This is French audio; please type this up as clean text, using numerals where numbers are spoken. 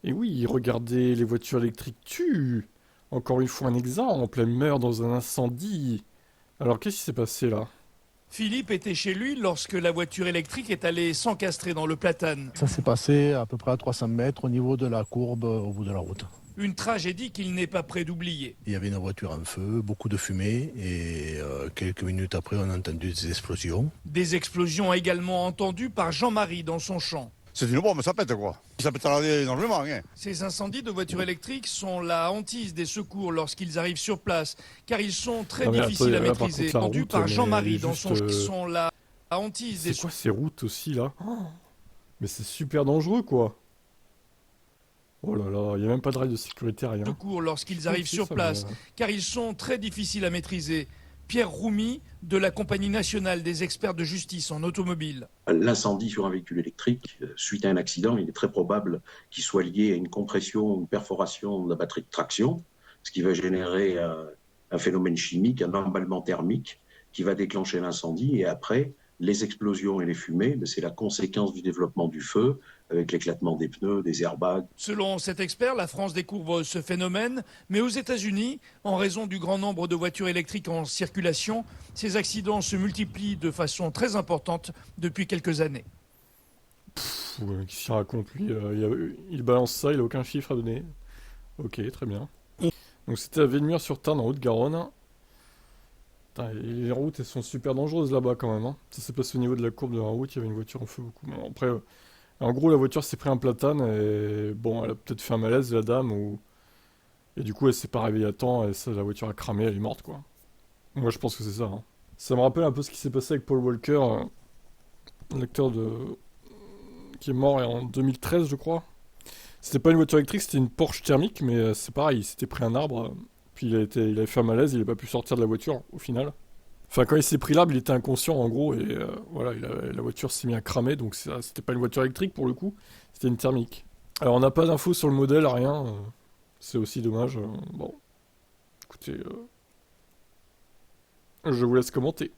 Et oui, regardez, les voitures électriques tuent. Encore une fois un exemple, elles meurent dans un incendie. Alors qu'est-ce qui s'est passé là? Philippe était chez lui lorsque la voiture électrique est allée s'encastrer dans le platane. Ça s'est passé à peu près à 300 mètres au niveau de la courbe au bout de la route. Une tragédie qu'il n'est pas prêt d'oublier. Il y avait une voiture en feu, beaucoup de fumée et quelques minutes après on a entendu des explosions. Des explosions également entendues par Jean-Marie dans son champ. C'est une bombe, ça pète quoi. Ça peut tarder énormément. Hein. Ces incendies de voitures électriques sont la hantise des secours lorsqu'ils arrivent sur place, car ils sont très Non mais difficiles à attendez, là, par maîtriser. contre, la Entendu route, par mais Jean-Marie elle est dans juste, son champ, sont la hantise des c'est quoi ces routes aussi là? Mais c'est super dangereux quoi. Oh là là, il y a même pas de rail de sécurité, rien. secours lorsqu'ils Oh, arrivent si, sur ça place, me- car ils sont très difficiles à maîtriser. Pierre Roumy, de la Compagnie nationale des experts de justice en automobile. L'incendie sur un véhicule électrique, suite à un accident, il est très probable qu'il soit lié à une compression, une perforation de la batterie de traction, ce qui va générer un phénomène chimique, un emballement thermique qui va déclencher l'incendie. Et après, les explosions et les fumées, c'est la conséquence du développement du feu, avec l'éclatement des pneus, des airbags. Selon cet expert, la France découvre ce phénomène, mais aux États-Unis, en raison du grand nombre de voitures électriques en circulation, ces accidents se multiplient de façon très importante depuis quelques années. Qu'est-ce qu'il raconte lui? Il balance ça, il a aucun chiffre à donner. Ok, très bien. Donc c'était à Velmure-sur-Tarn en Haute-Garonne. Putain, et les routes elles sont super dangereuses là-bas quand même. Hein. Ça s'est passé au niveau de la courbe de la route, il y avait une voiture en feu beaucoup. Bon, après, en gros la voiture s'est pris un platane et bon, elle a peut-être fait un malaise la dame ou... Et du coup elle s'est pas réveillée à temps et ça, la voiture a cramé, elle est morte quoi. Moi je pense que c'est ça. Hein. Ça me rappelle un peu ce qui s'est passé avec Paul Walker, l'acteur de... qui est mort en 2013 je crois. C'était pas une voiture électrique, c'était une Porsche thermique, mais c'est pareil, il s'était pris un arbre, puis il avait fait un malaise, il a pas pu sortir de la voiture au final. Enfin, quand il s'est pris l'arbre, il était inconscient en gros, et voilà, la voiture s'est mise à cramer, donc c'était pas une voiture électrique pour le coup, c'était une thermique. Alors on n'a pas d'infos sur le modèle, rien, c'est aussi dommage. Bon, écoutez, je vous laisse commenter.